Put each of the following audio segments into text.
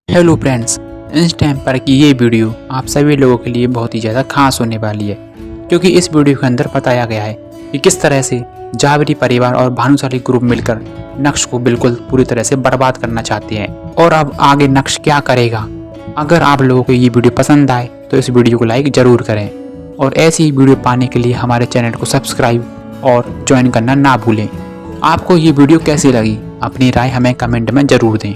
Hello friends, इस time पर की ये वीडियो आप सभी लोगों के लिए बहुत ही ज़्यादा खास होने वाली है, क्योंकि इस वीडियो के अंदर बताया गया है कि किस तरह से जावरी परिवार और भानुशाली ग्रुप मिलकर नक्श को बिल्कुल पूरी तरह से बर्बाद करना चाहते हैं। और अब आगे नक्श क्या करेगा। अगर आप लोगों को ये वीडियो पसंद आए तो इस वीडियो को लाइक ज़रूर करें और ऐसी ही वीडियो पाने के लिए हमारे चैनल को सब्सक्राइब और ज्वाइन करना ना भूलें। आपको ये वीडियो कैसी लगी, अपनी राय हमें कमेंट में ज़रूर दें।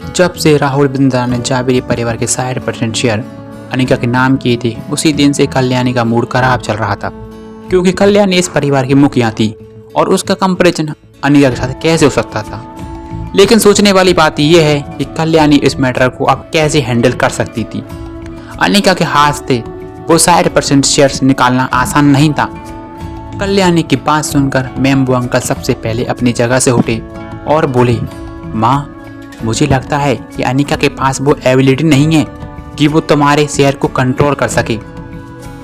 जब से राहुल बिंद्रा ने जावेरी परिवार के 60% शेयर अनिका के नाम किए थे, उसी दिन से कल्याणी का मूड खराब चल रहा था, क्योंकि कल्याणी इस परिवार की मुखिया थी और उसका कंपैरिजन अनिका के साथ कैसे हो सकता था। लेकिन सोचने वाली बात यह है कि कल्याणी इस मैटर को अब कैसे हैंडल कर सकती थी। अनिका के हाथ से वो 60% शेयर्स निकालना आसान नहीं था। कल्याणी की बात सुनकर मेम्बू अंकल सबसे पहले अपनी जगह से उठे और बोले, माँ, मुझे लगता है कि अनिका के पास वो एबिलिटी नहीं है कि वो तुम्हारे शेयर को कंट्रोल कर सके।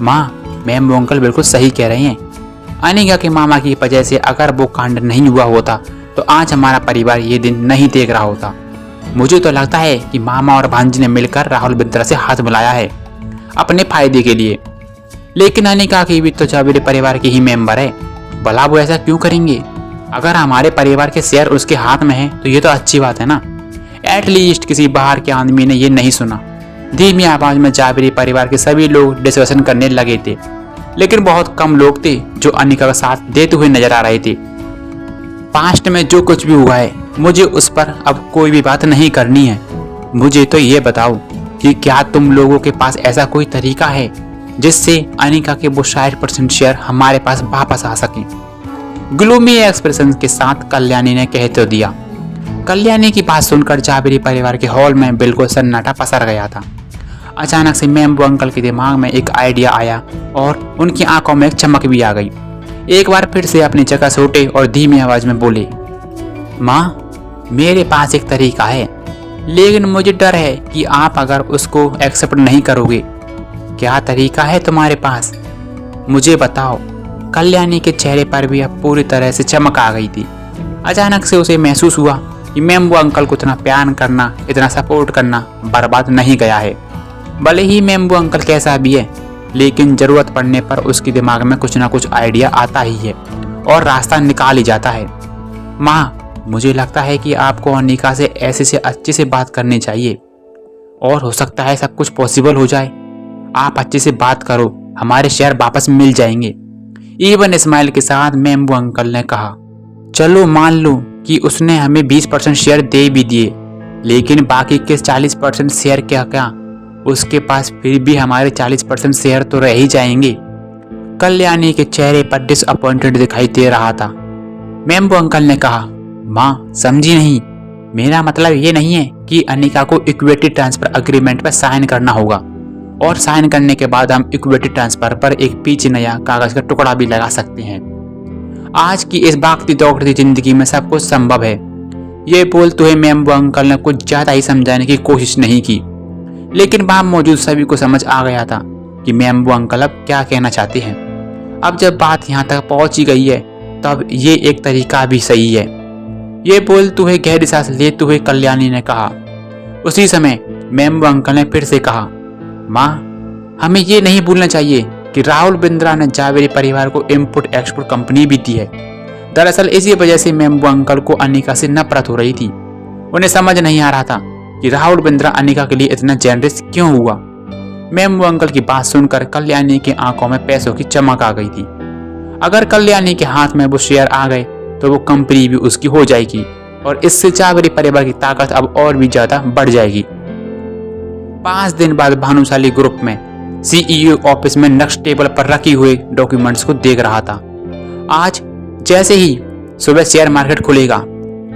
माँ, मेम्बू अंकल बिल्कुल सही कह रहे हैं। अनिका के मामा की वजह से अगर वो कांड नहीं हुआ होता तो आज हमारा परिवार ये दिन नहीं देख रहा होता। मुझे तो लगता है कि मामा और भांजी ने मिलकर राहुल बिंद्रा से हाथ मिलाया है अपने फायदे के लिए। लेकिन अनिका की भी तो जावेरी परिवार की ही मेंबर है, भला वो ऐसा क्यों करेंगे। अगर हमारे परिवार के शेयर उसके हाथ में है तो ये तो अच्छी बात है ना। एटलीस्ट किसी बाहर के आदमी ने ये नहीं सुना। धीमी आवाज में जावेरी परिवार के सभी लोग डिस्कशन करने लगे थे, लेकिन बहुत कम लोग थे जो अनिका का साथ देते हुए नजर आ रहे थे। पास्ट में जो कुछ भी हुआ है, मुझे उस पर अब कोई भी बात नहीं करनी है। मुझे तो ये बताओ कि क्या तुम लोगों के पास ऐसा कोई तरीका है जिससे अनिका के वो 60% शेयर हमारे पास वापस आ सके। ग्लूमी एक्सप्रेशन के साथ कल्याणी ने कह तो दिया। कल्याणी की बात सुनकर जावेरी परिवार के हॉल में बिल्कुल सन्नाटा पसर गया था। अचानक से मेम्बू अंकल के दिमाग में एक आइडिया आया और उनकी आंखों में एक चमक भी आ गई। एक बार फिर से अपनी जगह से उठे और धीमी आवाज में बोले, माँ, मेरे पास एक तरीका है, लेकिन मुझे डर है कि आप अगर उसको एक्सेप्ट नहीं करोगे। क्या तरीका है तुम्हारे पास, मुझे बताओ। कल्याणी के चेहरे पर भी अब पूरी तरह से चमक आ गई थी। अचानक से उसे महसूस हुआ कि मेम्बू अंकल को इतना प्यार करना, इतना सपोर्ट करना बर्बाद नहीं गया है। भले ही मेम्बू अंकल कैसा भी है, लेकिन जरूरत पड़ने पर उसके दिमाग में कुछ ना कुछ आइडिया आता ही है और रास्ता निकाल ही जाता है। माँ, मुझे लगता है कि आपको अनिका से ऐसे से अच्छे से बात करनी चाहिए और हो सकता है सब कुछ पॉसिबल हो जाए। आप अच्छे से बात करो, हमारे शेयर वापस मिल जाएंगे। इवन स्माइल के साथ मेम्बू अंकल ने कहा, चलो मान लो कि उसने हमें 20% शेयर दे भी दिए, लेकिन बाकी के 40% शेयर क्या उसके पास फिर भी हमारे 40% शेयर तो रह ही जाएंगे। कल्याणी के चेहरे पर डिसअपॉइंटेड दिखाई दे रहा था। मेम्बू अंकल ने कहा, माँ, समझी नहीं, मेरा मतलब ये नहीं है कि अनिका को इक्विटी ट्रांसफर अग्रीमेंट पर साइन करना होगा और साइन करने के बाद हम इक्विटी ट्रांसफर पर एक पीछे नया कागज का टुकड़ा भी लगा सकते हैं। आज की इस भागती दौड़ती जिंदगी में सब कुछ संभव है। ये बोलते हुए मेम्बू अंकल ने कुछ ज्यादा ही समझाने की कोशिश नहीं की, लेकिन वहां मौजूद सभी को समझ आ गया था कि मेम्बू अंकल अब क्या कहना चाहते हैं। अब जब बात यहाँ तक पहुंची गई है, तब ये एक तरीका भी सही है। ये बोलते हुए गहरी सांस लेते हुए कल्याणी ने कहा। उसी समय मेम्बू अंकल ने फिर से कहा, माँ, हमें ये नहीं भूलना चाहिए कि राहुल बिंद्रा ने जावेरी परिवार को इम्पोर्ट एक्सपोर्ट कंपनी भी दी है। दरअसल इसी वजह से मेम्बू अंकल को अनिका से नफरत हो रही थी। उन्हें समझ नहीं आ रहा था कि राहुल बिंद्रा अनिका के लिए इतना जेनरस क्यों हुआ। मेम्बू अंकल की बात सुनकर कल्याणी की आंखों में पैसों की चमक आ गई थी। अगर कल्याणी के हाथ में वो शेयर आ गए तो वो कंपनी भी उसकी हो जाएगी और इससे जावेरी परिवार की ताकत अब और भी ज्यादा बढ़ जाएगी। 5 दिन बाद भानुशाली ग्रुप में सीईओ ऑफिस में नक्श टेबल पर रखी हुए डॉक्यूमेंट्स को देख रहा था। आज जैसे ही सुबह शेयर मार्केट खुलेगा,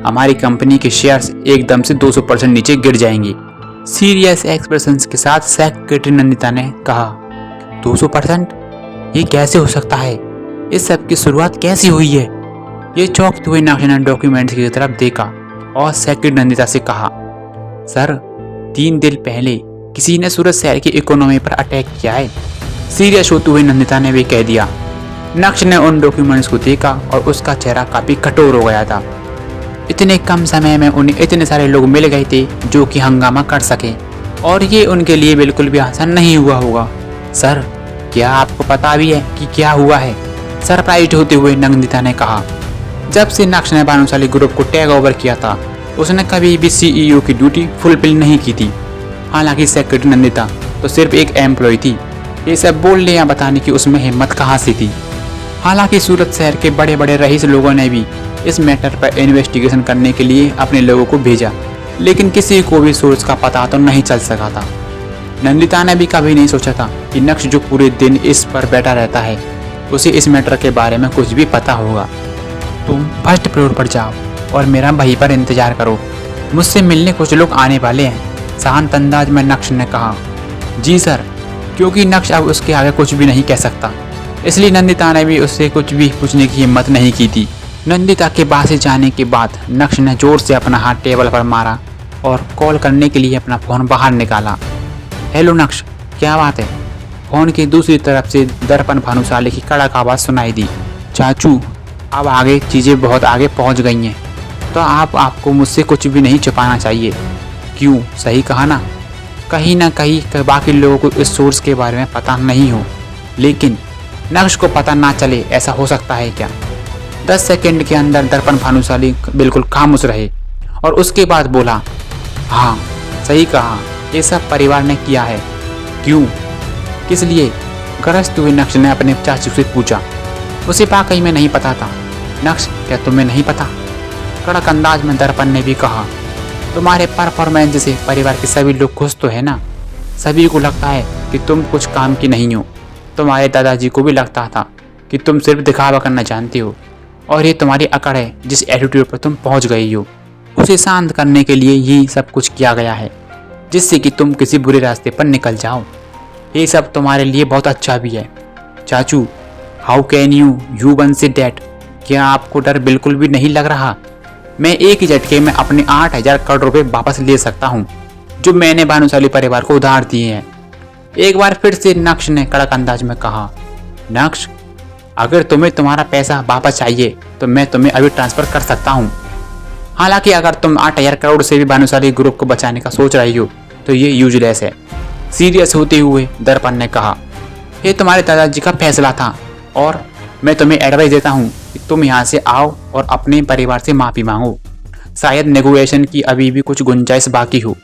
हमारी कंपनी के शेयर्स एकदम से 200% नीचे गिर जाएंगे। सीरियस एक्सप्रेशंस के साथ सेक्रेटरी नंदिता ने कहा, 200%? ये कैसे हो सकता है? इस सब की शुरुआत कैसी हुई है? ये चौंकते हुए नक्श ने डॉक्यूमेंट्स की तरफ देखा और सेक्रेटरी नंदिता से कहा, सर, 3 दिन पहले किसी ने सूरत शहर की इकोनॉमी पर अटैक किया है। सीरियस होते हुए नंदिता ने भी कह दिया। नक्श ने उन डॉक्यूमेंट्स को देखा और उसका चेहरा काफी कठोर हो गया था। इतने कम समय में उन्हें इतने सारे लोग मिल गए थे जो कि हंगामा कर सके, और ये उनके लिए बिल्कुल भी आसान नहीं हुआ होगा। सर, क्या आपको पता भी है कि क्या हुआ है? सरप्राइज होते हुए नंदिता ने कहा। जब से नक्श ने भानुशाली ग्रुप को टेक ओवर किया था, उसने कभी भी CEO की ड्यूटी फुलफिल नहीं की थी। हालांकि सेक्रेटरी नंदिता तो सिर्फ एक एम्प्लॉय थी। ये सब बोलने या बताने की उसमें हिम्मत कहाँ से थी? हालांकि सूरत शहर के बड़े बड़े रईस लोगों ने भी इस मैटर पर इन्वेस्टिगेशन करने के लिए अपने लोगों को भेजा, लेकिन किसी को भी सोर्स का पता तो नहीं चल सका था। नंदिता ने भी कभी नहीं सोचा था कि नक्श जो पूरे दिन इस पर बैठा रहता है, उसे इस मैटर के बारे में कुछ भी पता होगा। तुम फर्स्ट फ्लोर पर जाओ और मेरा वहीं पर इंतजार करो। मुझसे मिलने कुछ लोग आने वाले हैं, शांत अंदाज में नक्श ने कहा। जी सर, क्योंकि नक्श अब उसके आगे कुछ भी नहीं कह सकता, इसलिए नंदिता ने भी उससे कुछ भी पूछने की हिम्मत नहीं की थी। नंदिता के बाहर से जाने के बाद नक्श ने जोर से अपना हाथ टेबल पर मारा और कॉल करने के लिए अपना फ़ोन बाहर निकाला। हेलो नक्श, क्या बात है? फ़ोन की दूसरी तरफ से दर्पण भानुशाली की कड़क आवाज़ सुनाई दी। चाचू, अब आगे चीज़ें बहुत आगे पहुंच गई हैं, तो आपको मुझसे कुछ भी नहीं छुपाना चाहिए। क्यों, सही कहा ना? कहीं ना कहीं बाकी लोगों को इस सोर्स के बारे में पता नहीं हो, लेकिन नक्श को पता ना चले, ऐसा हो सकता है क्या? 10 सेकंड के अंदर दर्पण भानुशाली बिल्कुल खामोश रहे और उसके बाद बोला, हाँ सही कहा, ये सब परिवार ने किया है। क्यों, किस लिए? ग्रस्त हुए नक्श ने अपने चाचू से पूछा। उसे वाकई में नहीं पता था। नक्श, क्या तुम्हें नहीं पता? कड़क अंदाज में दर्पण ने भी कहा। तुम्हारे परफॉर्मेंस से परिवार के सभी लोग खुश तो है ना? सभी को लगता है कि तुम कुछ काम की नहीं हो। तुम्हारे दादाजी को भी लगता था कि तुम सिर्फ दिखावा करना जानती हो, और ये तुम्हारी अकड़ है जिस एटीट्यूड पर तुम पहुंच गई हो। उसे शांत करने के लिए ये सब कुछ किया गया है, जिससे कि तुम किसी बुरे रास्ते पर निकल जाओ। ये सब तुम्हारे लिए बहुत अच्छा भी है। चाचू, how can you one say that? क्या आपको डर बिल्कुल भी नहीं लग रहा? मैं एक ही झटके में अपने 8,000 करोड़ रुपए वापस ले सकता हूँ, जो मैंने भानुशाली परिवार को उधार दिए हैं। एक बार फिर से नक्श ने कड़क अंदाज में कहा। नक्श, अगर तुम्हें तुम्हारा पैसा वापस चाहिए तो मैं तुम्हें अभी ट्रांसफर कर सकता हूँ। हालांकि अगर तुम 8,000 करोड़ से भी भानुशाली ग्रुप को बचाने का सोच रही हो तो ये यूजलेस है। सीरियस होते हुए दर्पण ने कहा। ये तुम्हारे दादाजी का फैसला था, और मैं तुम्हें एडवाइस देता हूँ कि तुम यहाँ से आओ और अपने परिवार से माफ़ी मांगो। शायद नेगोशिएशन की अभी भी कुछ गुंजाइश बाकी हो।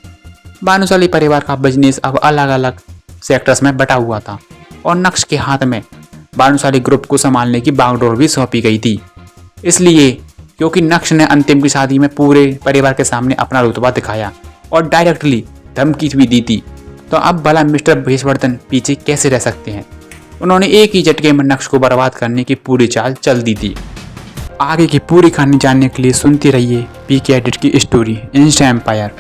भानुशाली परिवार का बिजनेस अब अलग अलग सेक्टर्स में बटा हुआ था, और नक्श के हाथ में भानुशाली ग्रुप को संभालने की बागडोर भी सौंपी गई थी। इसलिए क्योंकि नक्श ने अंतिम की शादी में पूरे परिवार के सामने अपना रुतबा दिखाया और डायरेक्टली धमकी भी दी थी, तो अब भला मिस्टर भेषवर्धन पीछे कैसे रह सकते हैं? उन्होंने एक ही झटके में नक्श को बर्बाद करने की पूरी चाल चल दी थी। आगे की पूरी कहानी जानने के लिए सुनते रहिए PK एडिट की स्टोरी इंस्टा एम्पायर।